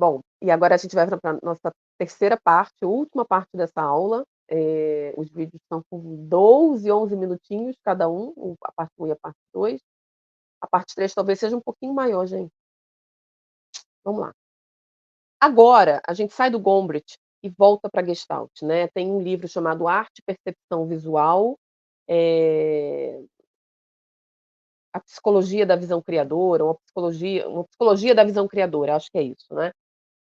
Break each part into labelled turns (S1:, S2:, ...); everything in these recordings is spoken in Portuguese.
S1: Bom, e agora a gente vai pra nossa terceira parte, última parte dessa aula. Os vídeos são com 12, 11 minutinhos cada um, a parte 1 e a parte 2. A parte 3 talvez seja um pouquinho maior, gente. Vamos lá. Agora, a gente sai do Gombrich e volta pra Gestalt, né. Tem um livro chamado Arte e Percepção Visual, eh, A Psicologia da Visão Criadora, ou uma psicologia da visão criadora, acho que é isso, né.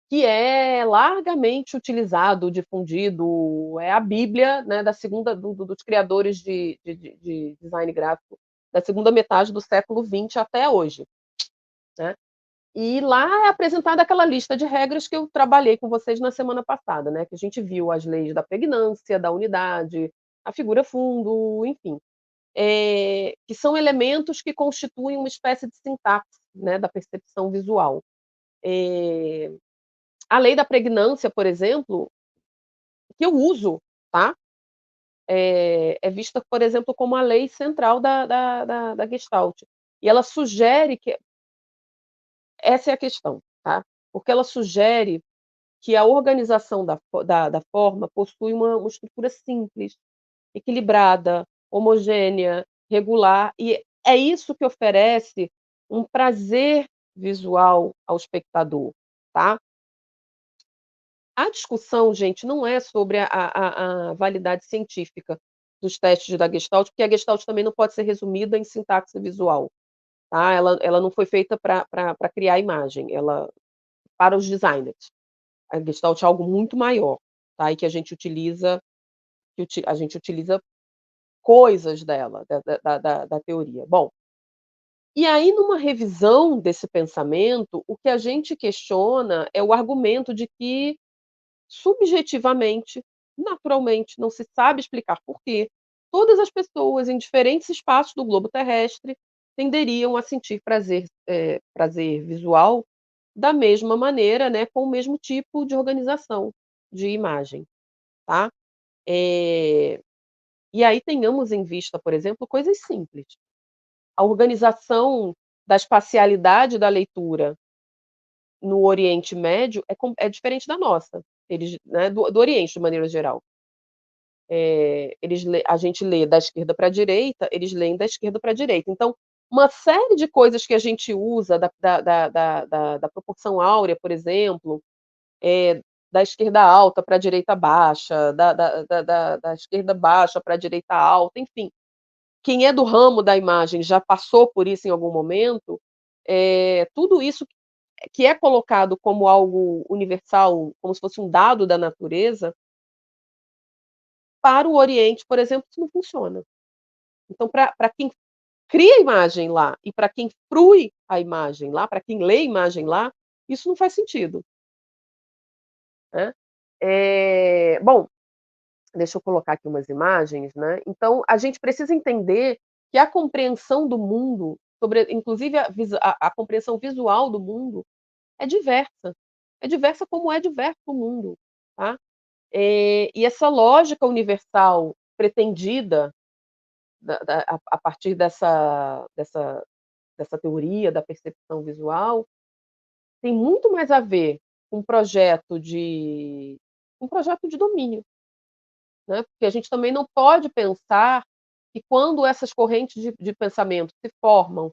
S1: Que é largamente utilizado, difundido, é a bíblia, né, da segunda dos criadores de design gráfico da segunda metade do século XX até hoje, né. E lá é apresentada aquela lista de regras que eu trabalhei com vocês na semana passada, né, que a gente viu as leis da pregnância, da unidade, a figura fundo, enfim, que são elementos que constituem uma espécie de sintaxe, né, da percepção visual. Eh, a lei da pregnância, por exemplo, que eu uso, tá, é vista, por exemplo, como a lei central da Gestalt. E ela sugere que essa é a questão, tá, porque ela sugere que a organização da forma possui uma estrutura simples, equilibrada, homogênea, regular, e é isso que oferece um prazer visual ao espectador, tá. A discussão, gente, não é sobre a validade científica dos testes da Gestalt, porque a Gestalt também não pode ser resumida em sintaxe visual, tá. Ela não foi feita pra criar imagem, ela para os designers. A Gestalt é algo muito maior, tá, e que a gente utiliza coisas dela, da teoria. Bom, e aí numa revisão desse pensamento, o que a gente questiona é o argumento de que, subjetivamente, naturalmente, não se sabe explicar por quê, todas as pessoas em diferentes espaços do globo terrestre tenderiam a sentir prazer visual da mesma maneira, né, com o mesmo tipo de organização de imagem, tá. Eh, e aí tenhamos em vista, por exemplo, coisas simples. A organização da espacialidade da leitura no Oriente Médio é diferente da nossa. Eles, né, do Oriente, de maneira geral. A gente lê da esquerda para a direita, eles leem da esquerda para a direita. Então, uma série de coisas que a gente usa da proporção áurea, por exemplo, da esquerda alta para a direita baixa, da esquerda baixa para a direita alta, enfim. Quem é do ramo da imagem já passou por isso em algum momento, tudo isso que é colocado como algo universal, como se fosse um dado da natureza, para o Oriente, por exemplo, isso não funciona. Então, para quem cria a imagem lá e para quem frui a imagem lá, para quem lê a imagem lá, isso não faz sentido, né. Bom, deixa eu colocar aqui umas imagens, né. Então, a gente precisa entender que a compreensão do mundo, sobre inclusive a compreensão visual do mundo, é diversa. É diversa como é diverso o mundo, tá. E essa lógica universal pretendida a partir dessa teoria da percepção visual, tem muito mais a ver com um projeto de domínio, né, porque a gente também não pode pensar que quando essas correntes de pensamento se formam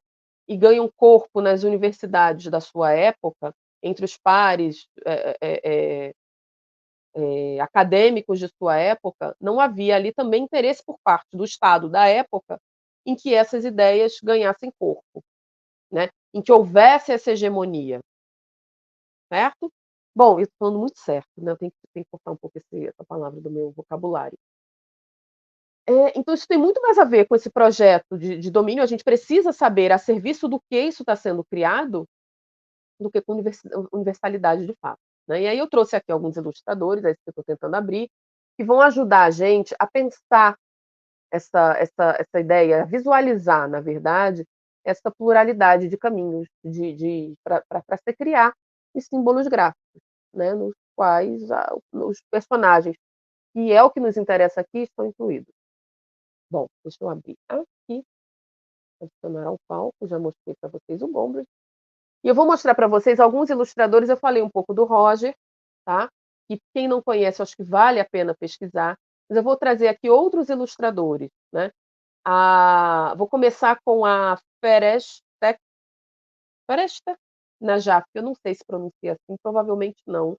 S1: e ganham corpo nas universidades da sua época, entre os pares, acadêmicos de sua época, não havia ali também interesse por parte do Estado da época em que essas ideias ganhassem corpo, né, em que houvesse essa hegemonia, certo? Bom, eu estou falando muito certo, né, eu tenho que cortar um pouco essa palavra do meu vocabulário. Então isso tem muito mais a ver com esse projeto de domínio, a gente precisa saber a serviço do que isso está sendo criado, do que com universalidade de fato, né. E aí eu trouxe aqui alguns ilustradores, é isso que eu estou tentando abrir, que vão ajudar a gente a pensar essa ideia, a visualizar, na verdade, essa pluralidade de caminhos para se criar os símbolos gráficos, né, nos quais os personagens, que é o que nos interessa aqui, estão incluídos. Bom, deixa eu abrir aqui, adicionar ao palco, já mostrei para vocês o Gombrich. E eu vou mostrar para vocês alguns ilustradores, eu falei um pouco do Roger, tá, e quem não conhece, eu acho que vale a pena pesquisar, mas eu vou trazer aqui outros ilustradores, né. Vou começar com a Fereshteh Najaf, eu não sei se pronuncia assim, provavelmente não.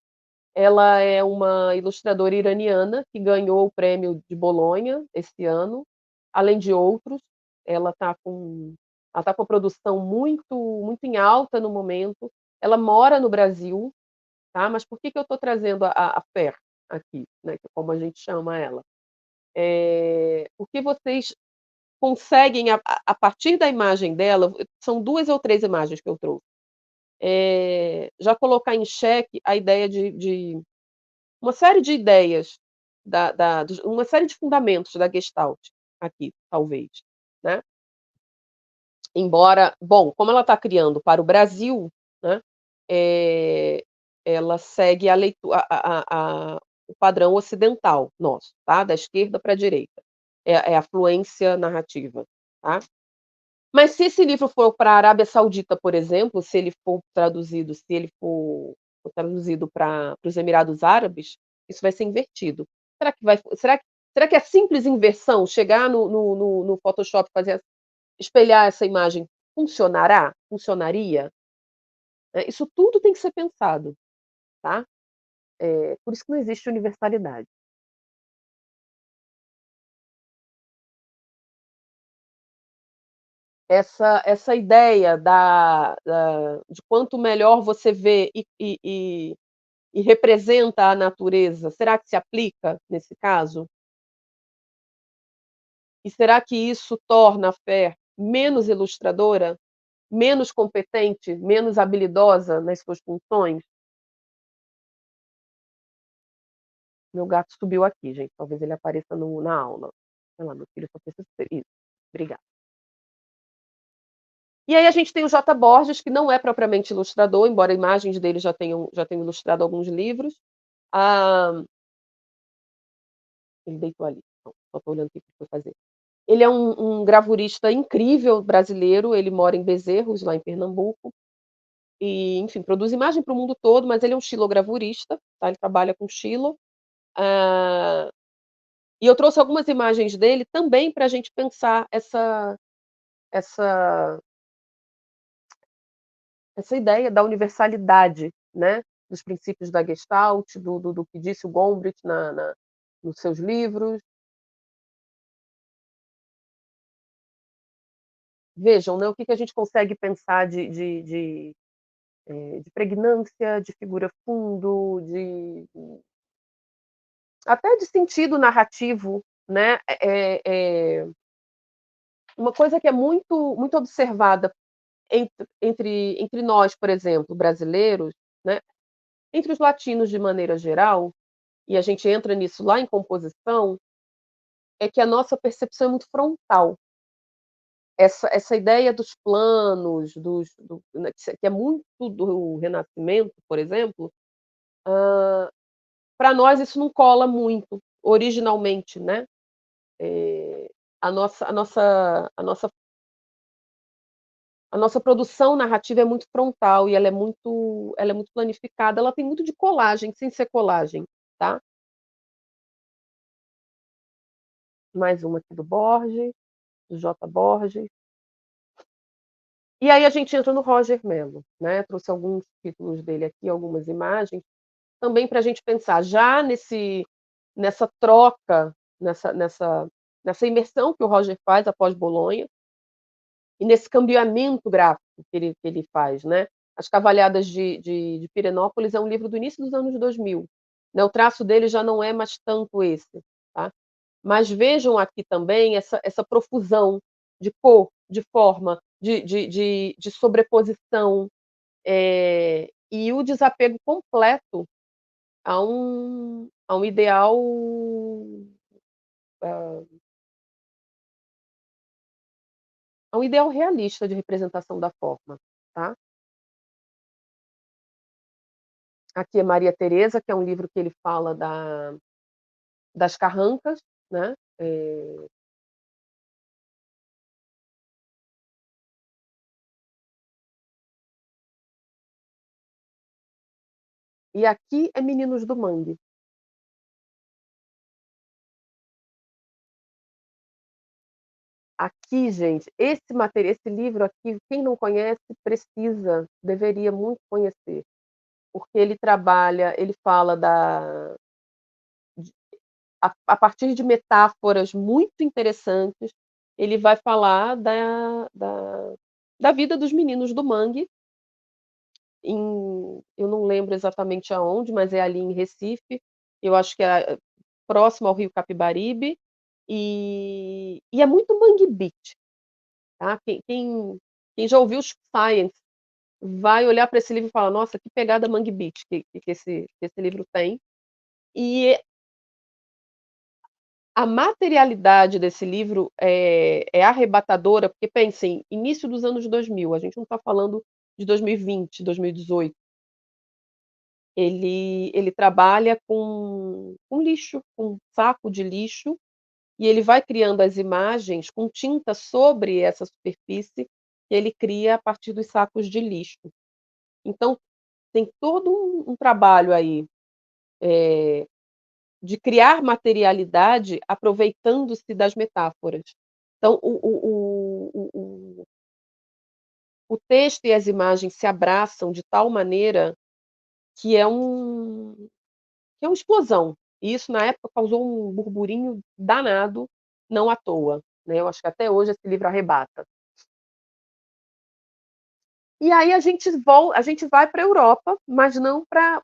S1: Ela é uma ilustradora iraniana que ganhou o prêmio de Bolonha esse ano, além de outros. Ela está com a produção muito em alta no momento. Ela mora no Brasil, tá, mas por que que eu estou trazendo a Fer aqui, né, que é como a gente chama ela? Porque vocês conseguem a partir da imagem dela, são 2 ou 3 imagens que eu trouxe, já colocar em xeque a ideia de uma série de ideias uma série de fundamentos da Gestalt aqui, talvez, né. Embora bom, como ela está criando para o Brasil, né, eh, ela segue o padrão ocidental nosso, tá, da esquerda para a direita. É a fluência narrativa, tá. Mas se esse livro for para a Arábia Saudita, por exemplo, se ele for traduzido para os Emirados Árabes, isso vai ser invertido. Será que a simples inversão, chegar no Photoshop, espelhar essa imagem, funcionará? Funcionaria? Isso tudo tem que ser pensado, tá. Por isso que não existe universalidade. Essa ideia de quanto melhor você vê e representa a natureza, será que se aplica nesse caso? E será que isso torna a Fer menos ilustradora, menos competente, menos habilidosa nas suas funções? Meu gato subiu aqui, gente, talvez ele apareça na aula. Olha lá, meu filho só precisa isso, obrigada. E aí a gente tem o J. Borges, que não é propriamente ilustrador, embora imagens dele já tenham ilustrado alguns livros. Ah, ele deitou ali, não, só estou olhando o que ele foi fazer. Ele é um gravurista incrível brasileiro, ele mora em Bezerros, lá em Pernambuco, e, enfim, produz imagem para o mundo todo, mas ele é um xilogravurista, tá, ele trabalha com xilo. Ah, e eu trouxe algumas imagens dele também para a gente pensar essa essa ideia da universalidade, né, dos princípios da Gestalt, do que disse o Gombrich nos seus livros. Vejam, né, o que que a gente consegue pensar de pregnância, de figura fundo, até de sentido narrativo, né. Uma coisa que é muito observada entre nós, por exemplo, brasileiros, né, entre os latinos de maneira geral, e a gente entra nisso lá em composição, é que a nossa percepção é muito frontal. Essa ideia dos planos, né, que é muito do Renascimento, por exemplo, para nós isso não cola muito, originalmente, né. Eh, a nossa produção narrativa é muito frontal e ela é muito planificada, ela tem muito de colagem, sem ser colagem, tá. Mais uma aqui do Borges, do J. Borges. E aí a gente entra no Roger Mello, né, trouxe alguns títulos dele aqui, algumas imagens, também para a gente pensar já nessa troca, nessa imersão que o Roger faz após Bolonha, e nesse cambiamento gráfico que ele faz, né. As Cavalhadas de Pirenópolis é um livro do início dos anos 2000, né, o traço dele já não é mais tanto esse, tá. Mas vejam aqui também essa profusão de cor, de forma, de sobreposição, e o desapego completo a um ideal, hã, a um ideal realista de representação da forma, tá. Aqui é Maria Teresa, que é um livro que ele fala das carrancas, né, e aqui é Meninos do Mangue. Aqui, gente, esse livro aqui, quem não conhece precisa, deveria muito conhecer, porque ele fala da de a partir de metáforas muito interessantes, ele vai falar da vida dos meninos do mangue, eu não lembro exatamente aonde, mas é ali em Recife, eu acho que é próximo ao rio Capibaribe, e é muito Mangue Beach, tá. Quem já ouviu Science vai olhar para esse livro e falar: "Nossa, que pegada Mangue Beach que esse livro tem". E a materialidade desse livro é arrebatadora, porque pensem, início dos anos 2000, a gente não está falando de 2020, 2018. Ele trabalha com lixo, com saco de lixo, e ele vai criando as imagens com tinta sobre essa superfície que ele cria a partir dos sacos de lixo. Então tem todo um trabalho aí, de criar materialidade aproveitando-se das metáforas. Então o texto e as imagens se abraçam de tal maneira que é uma explosão. E isso na época causou um burburinho danado, não à toa, né, eu acho que até hoje esse livro arrebata. E aí a gente vai pra Europa, mas não pra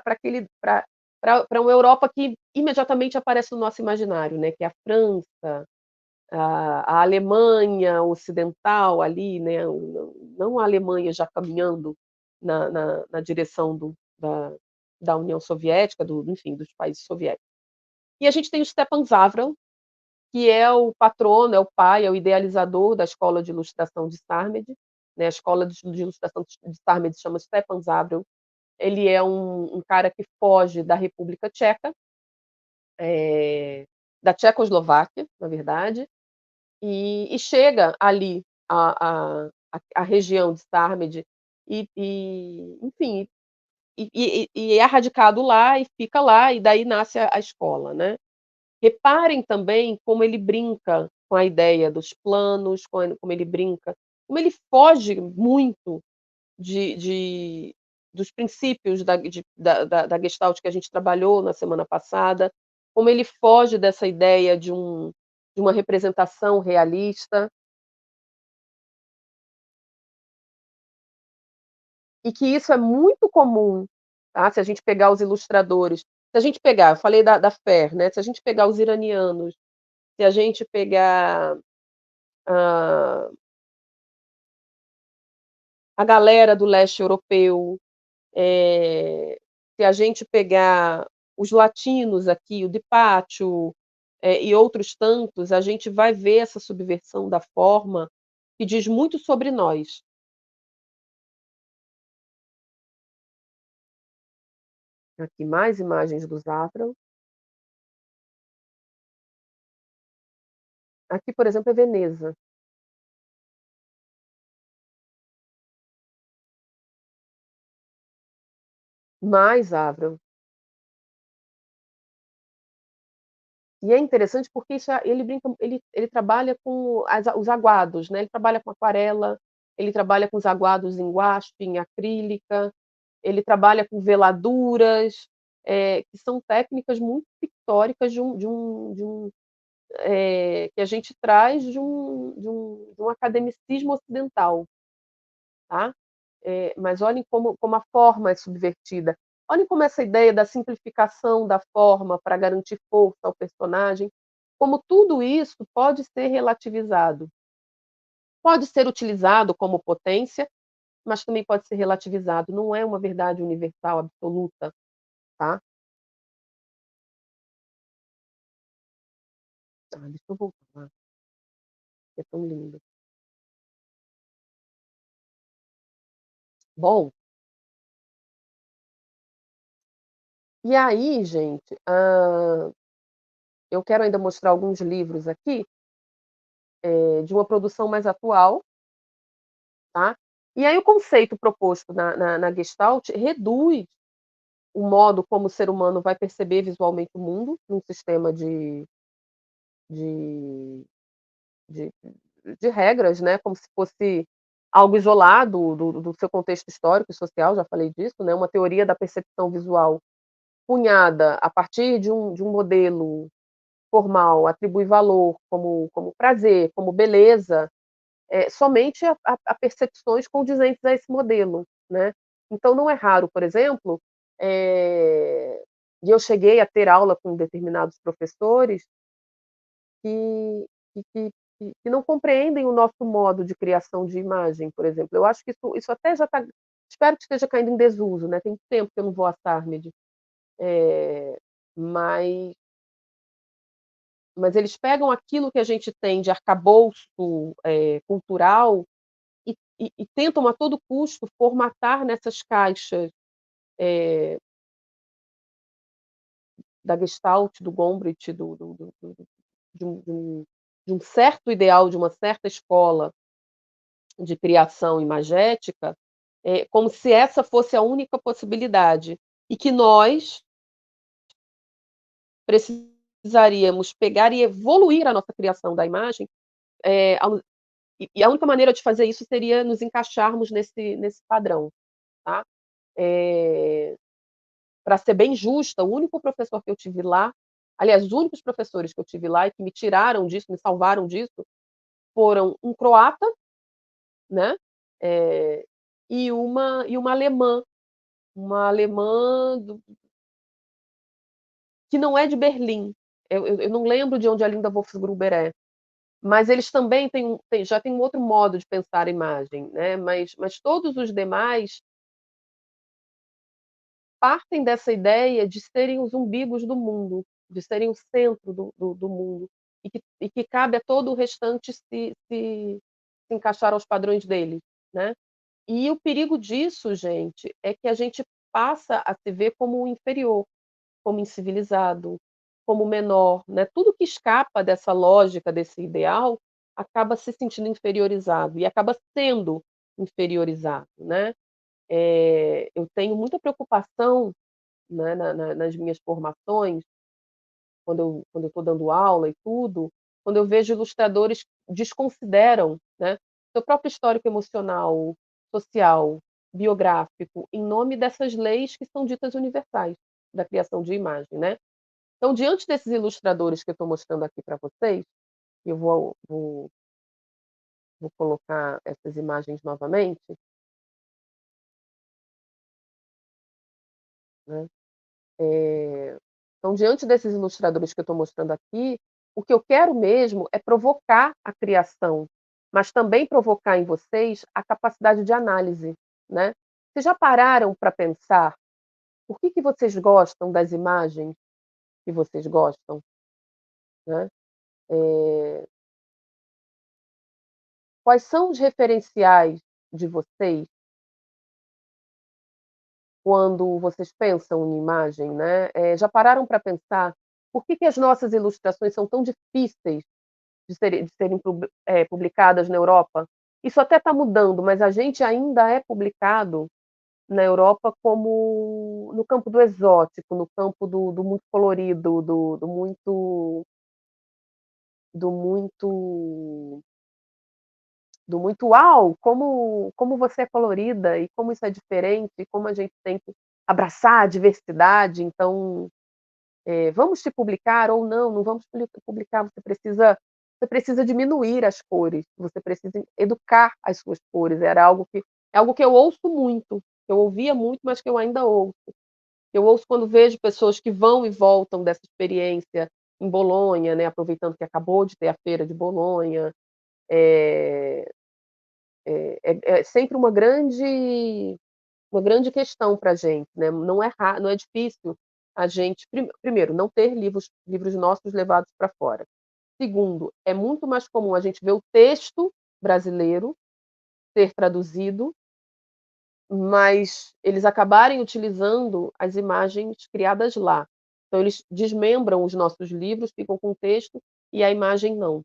S1: aquele pra uma Europa que imediatamente aparece no nosso imaginário, né, que é a França, a Alemanha ocidental ali, né, não a Alemanha já caminhando na direção da União Soviética, enfim, dos países soviéticos. E a gente tem o Stepan Savral, que é o patrono, é o pai, é o idealizador da escola de ilustração de Starmid, né, a escola de ilustração de Starmid se chama Stepan Savral. Ele é um cara que foge da República Tcheca, da Tchecoslováquia, na verdade, e chega ali à região de Starmid enfim, e é radicado lá e fica lá, e daí nasce a escola, né. Reparem também como ele brinca com a ideia dos planos, como ele brinca, como ele foge muito de dos princípios da Gestalt que a gente trabalhou na semana passada, como ele foge dessa ideia de uma representação realista, e que isso é muito comum, tá, se a gente pegar os ilustradores, se a gente pegar, eu falei da Fer, né, se a gente pegar os iranianos, se a gente pegar, hã, a galera do leste europeu, se a gente pegar os latinos aqui, o Di Pacio, e outros tantos, a gente vai ver essa subversão da forma, que diz muito sobre nós. Aqui mais imagens do Zafra. Aqui, por exemplo, é Veneza, mais Zafra. E é interessante porque ele brinca, ele trabalha com os aguados, né, ele trabalha com aquarela, ele trabalha com os aguados em guache, em acrílica, ele trabalha com veladuras, que são técnicas muito pictóricas que a gente traz de um academicismo ocidental, tá. Mas olhem como a forma é subvertida. Olhem como essa ideia da simplificação da forma para garantir força ao personagem, como tudo isso pode ser relativizado. Pode ser utilizado como potência, mas também pode ser relativizado, não é uma verdade universal absoluta, tá. Deixa eu voltar lá, que é tão lindo. Bom, e aí gente, eu quero ainda mostrar alguns livros aqui, de uma produção mais atual, tá. E aí o conceito proposto na Gestalt reduz o modo como o ser humano vai perceber visualmente o mundo, num sistema de de de regras, né, como se fosse algo isolado do seu contexto histórico e social, já falei disso, né, uma teoria da percepção visual cunhada a partir de um modelo formal, atribui valor como prazer, como beleza, somente a percepções condizentes a esse modelo, né. Então não é raro, por exemplo, e eu cheguei a ter aula com determinados professores que que que que não compreendem o nosso modo de criação de imagem, por exemplo. Eu acho que isso até já está, espero que esteja caindo em desuso, né, tem tempo que eu não vou à Sarmed, eh, mas eles pegam aquilo que a gente tem de arcabouço, cultural e tentam a todo custo formatar nessas caixas, eh, da Gestalt, do Gombrich, de um certo ideal, de uma certa escola de criação imagética, como se essa fosse a única possibilidade, e que nós precisaríamos pegar e evoluir a nossa criação da imagem, ao e a única maneira de fazer isso seria nos encaixarmos nesse padrão, tá. Eh, Pra ser bem justa, o único professor que eu tive lá, aliás, os únicos professores que eu tive lá e que me tiraram disso, me salvaram disso, foram um croata, né, eh, e uma alemã. Uma alemã que não é de Berlim. Eu não lembro de onde a Linda Wolfsgruber é, mas eles também já têm um outro modo de pensar a imagem, né, mas todos os demais partem dessa ideia de serem os umbigos do mundo, de serem o centro do mundo, e que cabe a todo o restante se encaixar aos padrões deles, né. E o perigo disso, gente, é que a gente passa a se ver como inferior. Como incivilizado, como menor, né, tudo que escapa dessa lógica, desse ideal, acaba se sentindo inferiorizado e acaba sendo inferiorizado, né. Eu tenho muita preocupação, né, nas minhas formações, quando eu estou dando aula e tudo, quando eu vejo ilustradores que desconsideram, né, seu próprio histórico emocional, social, biográfico, em nome dessas leis que são ditas universais, da criação de imagem, né. Então, diante desses ilustradores que eu estou mostrando aqui para vocês, eu vou colocar essas imagens novamente, né. Então, diante desses ilustradores que eu estou mostrando aqui, o que eu quero mesmo é provocar a criação, mas também provocar em vocês a capacidade de análise, né. Vocês já pararam para pensar por que vocês gostam das imagens que vocês gostam, né? Eh, Quais são os referenciais de vocês quando vocês pensam em imagem, né, já pararam para pensar por que as nossas ilustrações são tão difíceis de serem publicadas na Europa? Isso até está mudando, mas a gente ainda é publicado na Europa como no campo do exótico, no campo do muito colorido, do muito "Uau, como você é colorida e como isso é diferente, e como a gente tem que abraçar a diversidade, então, vamos te publicar ou não, não vamos publicar, você precisa diminuir as cores, você precisa educar as suas cores", é algo que eu ouço muito, que eu ouvia muito, mas que eu ainda ouço. Eu ouço quando vejo pessoas que vão e voltam dessa experiência em Bolonha, né, aproveitando que acabou de ter a feira de Bolonha, eh é sempre uma grande questão para a gente, né, não é difícil a gente primeiro, não ter livros nossos levados para fora. Segundo, é muito mais comum a gente ver o texto brasileiro ser traduzido, mas eles acabarem utilizando as imagens criadas lá. Então eles desmembram os nossos livros, ficam com o texto e a imagem não,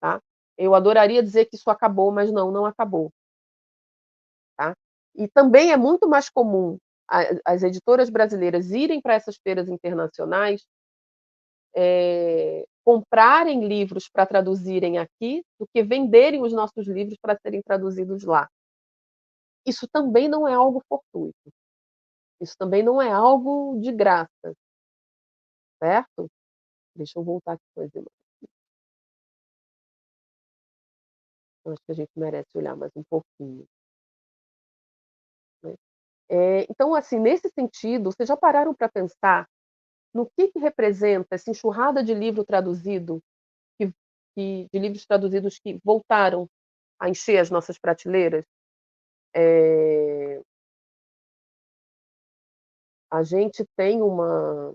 S1: tá. Eu adoraria dizer que isso acabou, mas não, não acabou. Tá? E também é muito mais comum as editoras brasileiras irem para essas feiras internacionais, comprarem livros para traduzirem aqui, do que venderem os nossos livros para serem traduzidos lá. Isso também não é algo fortuito, isso também não é algo de graça, certo? Deixa eu voltar aqui para as imagens. Eu acho que a gente merece olhar mais um pouquinho, né. Então, assim, nesse sentido, vocês já pararam para pensar no que representa essa enxurrada de livro traduzido, que de livros traduzidos que voltaram a encher as nossas prateleiras? Eh, a gente tem uma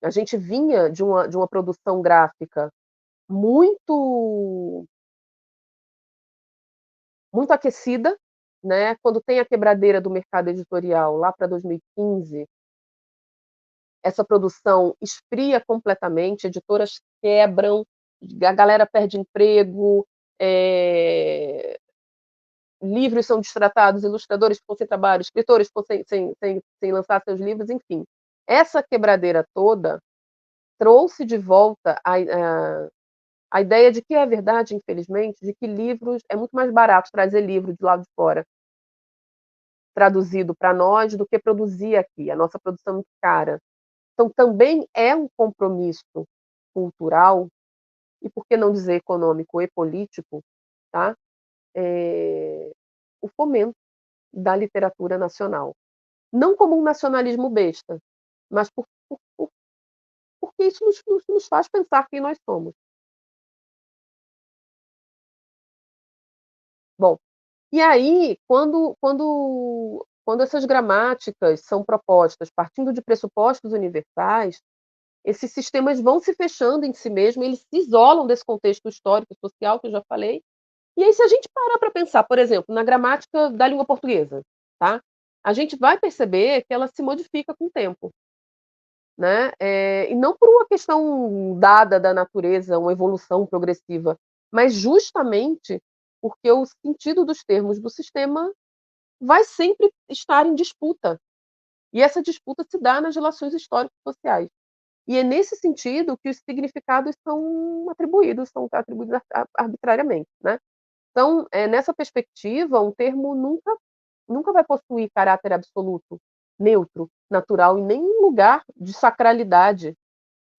S1: a gente vinha de uma produção gráfica muito muito aquecida, né, quando tem a quebradeira do mercado editorial lá para 2015, essa produção esfria completamente, editoras quebram, a galera perde emprego, eh, livros são destratados, ilustradores ficam sem trabalho, escritores ficam sem lançar seus livros, enfim. Essa quebradeira toda trouxe de volta a ideia de que é verdade, infelizmente, de que livros é muito mais barato trazer livro de lá de fora, traduzido para nós, do que produzir aqui. A nossa produção é muito cara. Então também é um compromisso cultural, e por que não dizer econômico e político, tá, o fomento da literatura nacional. Não como um nacionalismo besta, mas porque isso nos faz pensar quem nós somos. Bom, e aí quando essas gramáticas são propostas partindo de pressupostos universais, esses sistemas vão se fechando em si mesmo, eles se isolam desse contexto histórico e social que eu já falei. E aí, se a gente parar para pensar, por exemplo, na gramática da língua portuguesa, tá, a gente vai perceber que ela se modifica com o tempo, né, e não por uma questão dada da natureza, uma evolução progressiva, mas justamente porque o sentido dos termos do sistema vai sempre estar em disputa, e essa disputa se dá nas relações históricos sociais. E é nesse sentido que os significados são atribuídos arbitrariamente, né. Então, nessa perspectiva, um termo nunca vai possuir caráter absoluto, neutro, natural, em nenhum lugar de sacralidade,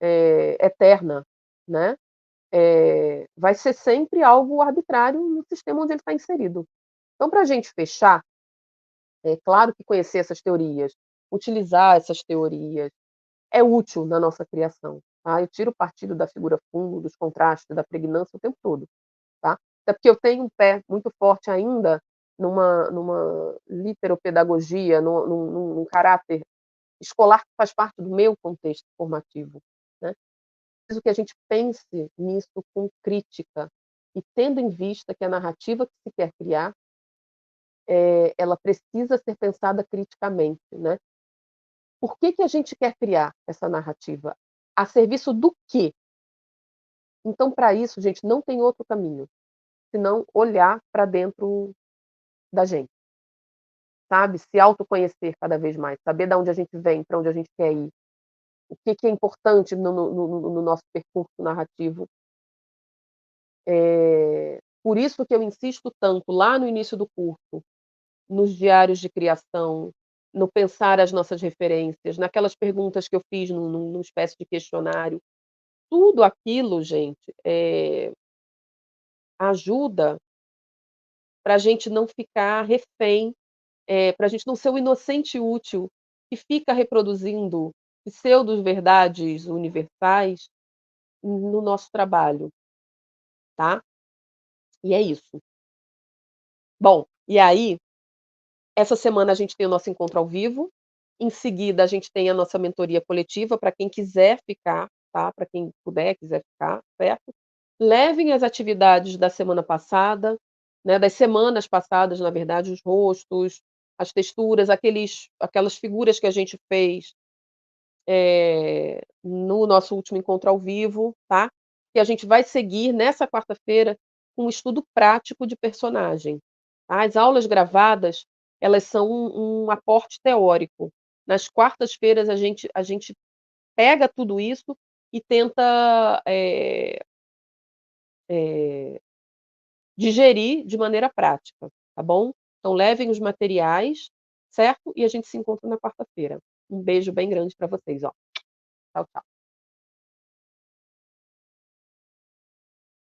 S1: eterna, né. Vai ser sempre algo arbitrário no sistema onde ele está inserido. Então, para a gente fechar, é claro que conhecer essas teorias, utilizar essas teorias, é útil na nossa criação, tá. Eu tiro partido da figura fundo, dos contrastes, da pregnância o tempo todo. Tá? Até porque eu tenho um pé muito forte ainda numa literopedagogia, num caráter escolar que faz parte do meu contexto formativo, né. Preciso que a gente pense nisso com crítica e tendo em vista que a narrativa que se quer criar, ela precisa ser pensada criticamente, né. Por que a gente quer criar essa narrativa? A serviço do quê? Então, para isso, gente, não tem outro caminho, senão olhar para dentro da gente. Sabe, se autoconhecer cada vez mais, saber da onde a gente vem, para onde a gente quer ir, o que é importante no nosso percurso narrativo. Por isso que eu insisto tanto lá no início do curso, nos diários de criação, no pensar as nossas referências, naquelas perguntas que eu fiz numa espécie de questionário. Tudo aquilo, gente, ajuda para a gente não ficar refém, para a gente não ser o inocente útil que fica reproduzindo pseudo-verdades universais no nosso trabalho, tá. E é isso. Bom, e aí, essa semana a gente tem o nosso encontro ao vivo, em seguida a gente tem a nossa mentoria coletiva para quem quiser ficar, tá, para quem puder, quiser ficar, certo. Levem as atividades da semana passada, né, das semanas passadas, na verdade, os rostos, as texturas, aquelas figuras que a gente fez, no nosso último encontro ao vivo, tá, que a gente vai seguir nessa quarta-feira com um estudo prático de personagem. Tá? As aulas gravadas, elas são um aporte teórico, Nas quartas-feiras a gente pega tudo isso e tenta, eh, digerir de maneira prática, tá bom? Então levem os materiais, certo? E a gente se encontra na quarta-feira. Um beijo bem grande para vocês, ó. Tchau, tchau.